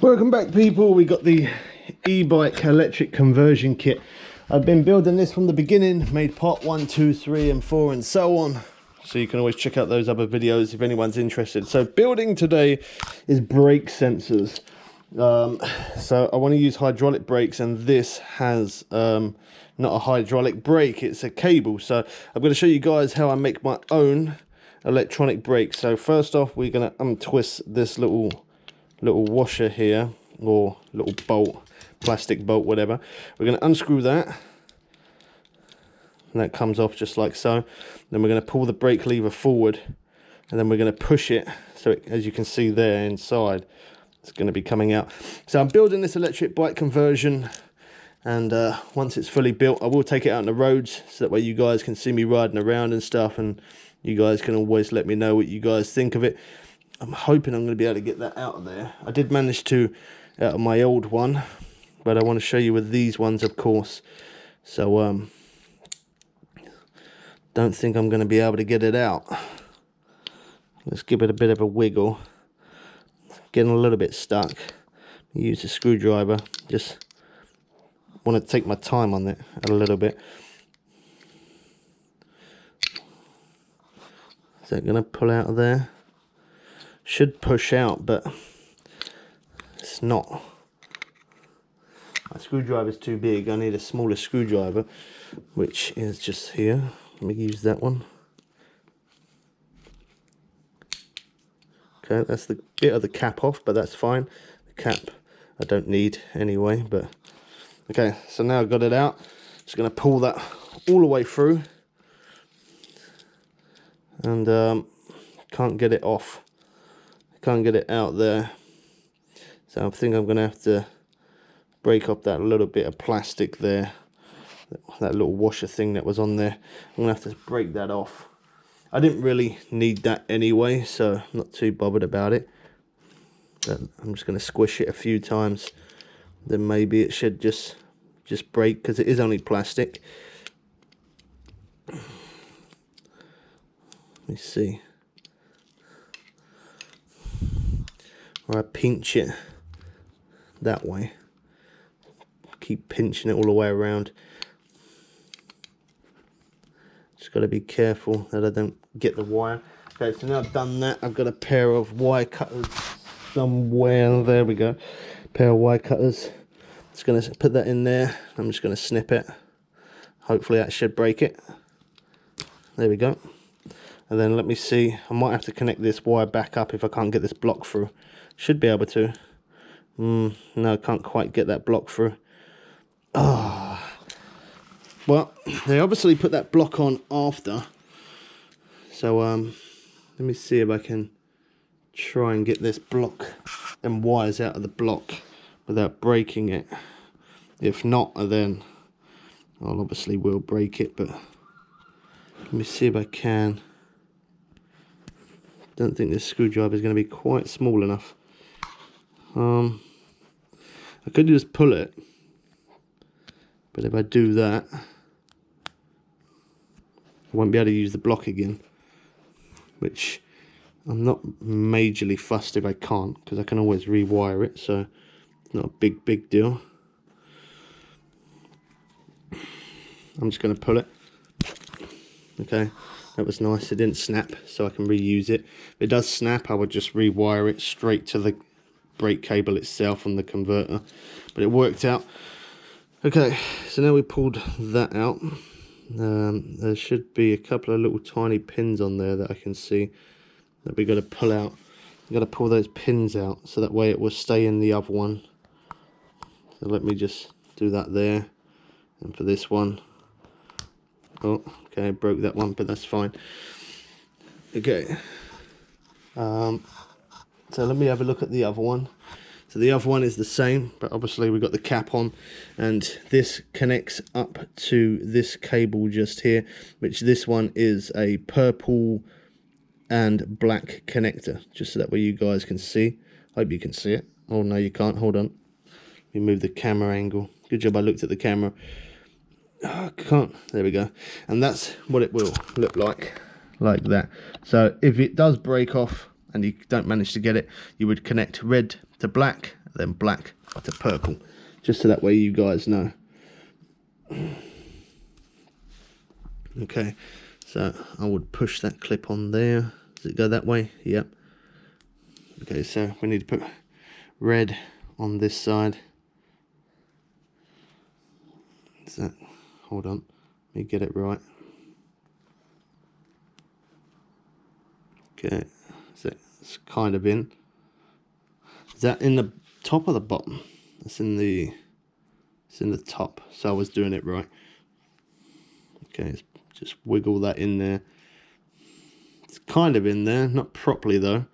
Welcome back, people. We got the e-bike electric conversion kit. I've been building this from the beginning, made part 1, 2, 3 and 4 and so on, so you can always check out those other videos if anyone's interested. So building today is brake sensors. So I want to use hydraulic brakes, and this has not a hydraulic brake, it's a cable. So I'm going to show you guys how I make my own electronic brakes. So first off, we're going to untwist this little washer here, or little bolt, plastic bolt, whatever. We're going to unscrew that, and that comes off just like so. Then we're going to pull the brake lever forward, and then we're going to push it, so it, as you can see there inside, it's going to be coming out. So I'm building this electric bike conversion, and once it's fully built, I will take it out on the roads, so that way you guys can see me riding around and stuff, and you guys can always let me know what you guys think of it. I'm hoping I'm going to be able to get that out of there. I did manage to out of my old one, but I want to show you with these ones, of course. So don't think I'm going to be able to get it out. Let's give it a bit of a wiggle. Getting a little bit stuck. Use a screwdriver. Just want to take my time on it a little bit. Is that going to pull out of there? Should push out, but it's not. My screwdriver's too big. I need a smaller screwdriver, which is just here. Let me use that one. Okay, that's the bit of the cap off, but that's fine. The cap I don't need anyway, but okay, so now I've got it out. Just going to pull that all the way through, and can't get it off. Can't get it out there, so I think I'm going to have to break up that little bit of plastic there, that little washer thing that was on there. I'm going to have to break that off. I didn't really need that anyway, so I'm not too bothered about it. But I'm just going to squish it a few times, then maybe it should just break, because it is only plastic. Let me see. Or I pinch it that way. Keep pinching it all the way around. Just got to be careful that I don't get the wire. Okay, so now I've done that, I've got a pair of wire cutters somewhere. There we go. Pair of wire cutters. Just going to put that in there. I'm just going to snip it. Hopefully that should break it. There we go. And then let me see. I might have to connect this wire back up if I can't get this block through. Should be able to. No, I can't quite get that block through. Ah. Well, they obviously put that block on after. So let me see if I can try and get this block and wires out of the block without breaking it. If not, then I'll obviously will break it, but let me see if I can. Don't think this screwdriver is going to be quite small enough. I could just pull it, but if I do that, I won't be able to use the block again, which I'm not majorly fussed if I can't, because I can always rewire it, so it's not a big deal. I'm just going to pull it. Okay, that was nice. It didn't snap, so I can reuse it. If it does snap, I would just rewire it straight to the brake cable itself on the converter, but it worked out. Okay, so now we pulled that out. There should be a couple of little tiny pins on there that I can see that we got to pull out. We got to pull those pins out, so that way it will stay in the other one. So let me just do that there, and for this one, oh, okay, I broke that one, but that's fine. Okay, so let me have a look at the other one. So the other one is the same, but obviously we've got the cap on, and this connects up to this cable just here, which this one is a purple and black connector, just so that way you guys can see. Hope you can see it. Oh no, you can't. Hold on. Let me move the camera angle. Good job I looked at the camera. Oh, I can't. There we go. And that's what it will look like that. So if it does break off and you don't manage to get it, you would connect red to black then black to purple, just so that way you guys know. Okay, so I would push that clip on there. Does it go that way? Yep. Okay, so we need to put red on this side. Is that, hold on, let me get it right. Okay, so it's kind of in. Is that in the top or the bottom? It's in the top, so I was doing it right. Okay, let's just wiggle that in there. It's kind of in there, not properly though.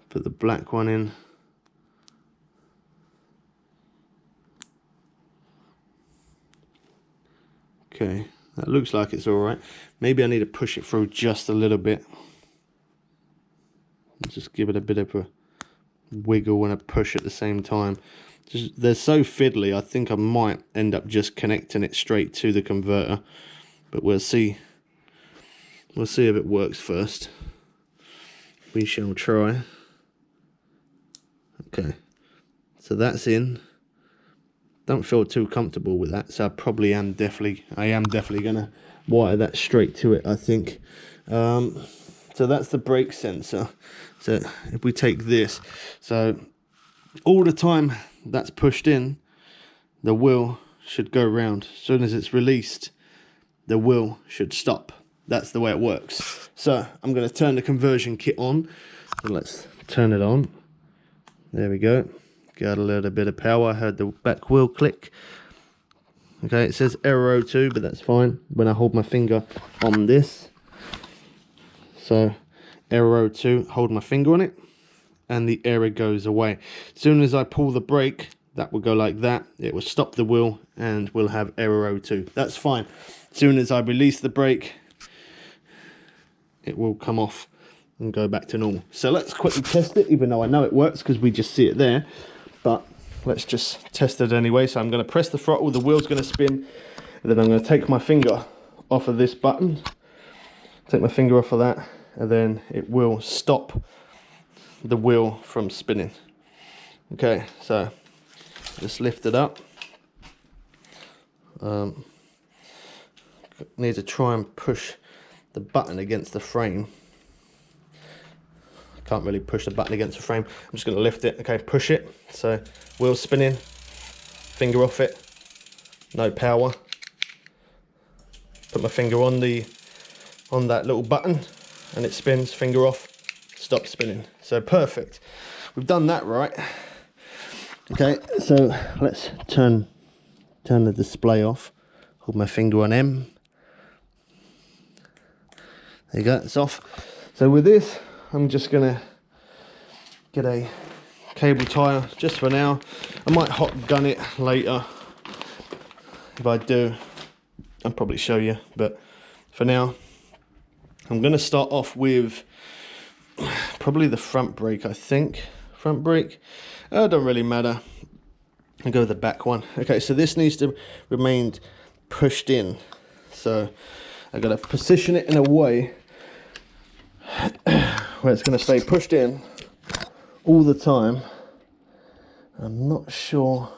Put the black one in. Okay, that looks like it's alright. Maybe I need to push it through just a little bit. Just give it a bit of a wiggle and a push at the same time. They're so fiddly, I think I might end up just connecting it straight to the converter. But we'll see. We'll see if it works first. We shall try. Okay, so that's in. Don't feel too comfortable with that, so I probably am definitely gonna wire that straight to it, I think. So that's the brake sensor. So if we take this, so all the time that's pushed in, the wheel should go round. As soon as it's released, the wheel should stop. That's the way it works. So I'm going to turn the conversion kit on. So let's turn it on. There we go. Got a little bit of power. I heard the back wheel click. Okay, it says error 02, but that's fine when I hold my finger on this. So error 02, hold my finger on it, and the error goes away. As soon as I pull the brake, that will go like that. It will stop the wheel and we'll have error 02. That's fine. As soon as I release the brake, it will come off and go back to normal. So let's quickly test it, even though I know it works because we just see it there. But let's just test it anyway. So I'm going to press the throttle, the wheel's going to spin, and then I'm going to take my finger off of this button, take my finger off of that, and then it will stop the wheel from spinning. Okay, so just lift it up. Need to try and push the button against the frame. Can't really push the button against the frame. I'm just going to lift it. Okay, push it. So wheel spinning, finger off it, no power. Put my finger on that little button and it spins, finger off, stop spinning. So perfect. We've done that right. Okay, so let's turn the display off. Hold my finger on M. There you go, it's off. So with this, I'm just gonna get a cable tie just for now. I might hot gun it later. If I do, I'll probably show you, but for now, I'm gonna start off with probably the front brake, I think. Front brake, don't really matter. I'll go with the back one. Okay, so this needs to remain pushed in. So I gotta position it in a way where it's gonna stay pushed in all the time. I'm not sure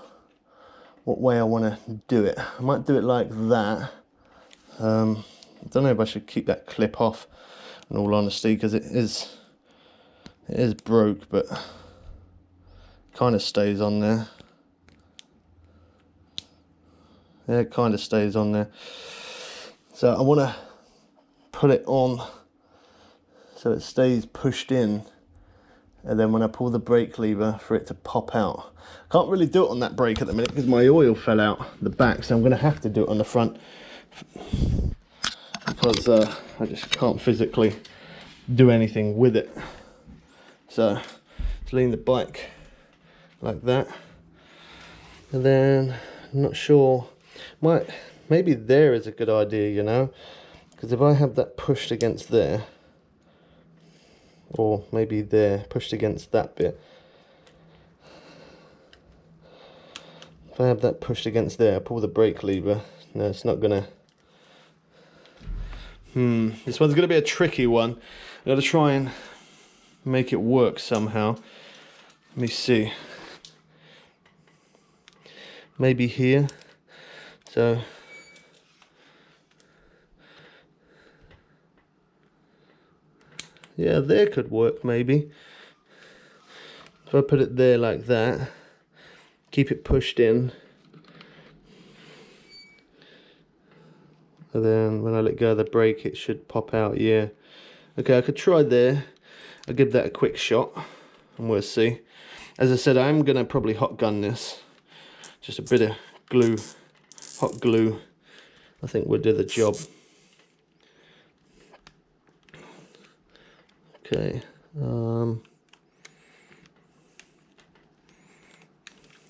what way I wanna do it. I might do it like that. I don't know if I should keep that clip off, in all honesty, because it is broke, but kind of stays on there. Yeah, it kind of stays on there. So I want to put it on so it stays pushed in, and then when I pull the brake lever for it to pop out. Can't really do it on that brake at the minute because my oil fell out the back, so I'm going to have to do it on the front because I just can't physically do anything with it. So just lean the bike like that, and then I'm not sure, maybe there is a good idea, you know, because if I have that pushed against there, or maybe there pushed against that bit, if I have that pushed against there, I pull the brake lever, no, it's not gonna, this one's gonna be a tricky one. I gotta try and make it work somehow. Let me see. Maybe here. So yeah, there could work maybe. If I put it there like that, keep it pushed in, and then when I let go of the brake it should pop out. Yeah, okay, I could try there. I'll give that a quick shot and we'll see. As I said, I'm gonna probably hot gun this. Just a bit of glue, hot glue, I think will do the job. Okay, I'm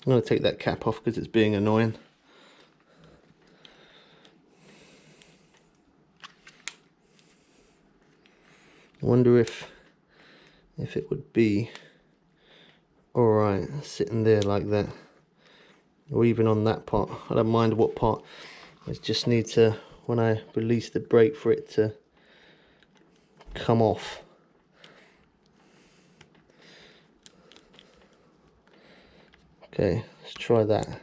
going to take that cap off because it's being annoying. I wonder if it would be alright sitting there like that, or even on that part. I don't mind what part. I just need to, when I release the brake, for it to come off. Okay, let's try that.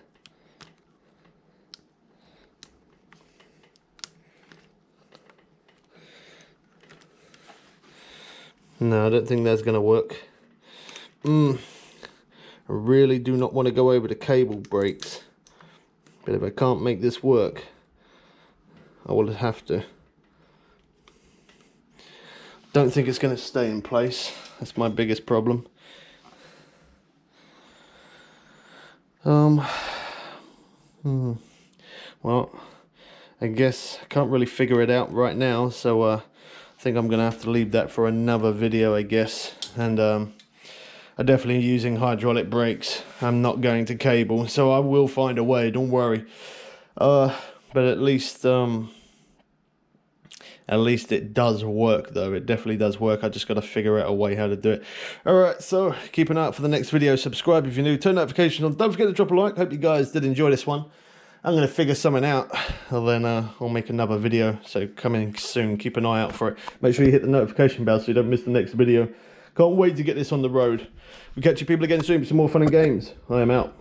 No, I don't think that's going to work. I really do not want to go over the cable brakes. But if I can't make this work, I will have to. Don't think it's going to stay in place. That's my biggest problem. Well, I guess I can't really figure it out right now, so I think I'm gonna have to leave that for another video, I guess. And I'm definitely using hydraulic brakes. I'm not going to cable, so I will find a way, don't worry. But at least it does work, though. It definitely does work. I just got to figure out a way how to do it. Alright, so keep an eye out for the next video. Subscribe if you're new. Turn notifications on. Don't forget to drop a like. Hope you guys did enjoy this one. I'm going to figure something out, and then I'll make another video. So coming soon. Keep an eye out for it. Make sure you hit the notification bell so you don't miss the next video. Can't wait to get this on the road. We'll catch you people again soon for some more fun and games. I am out.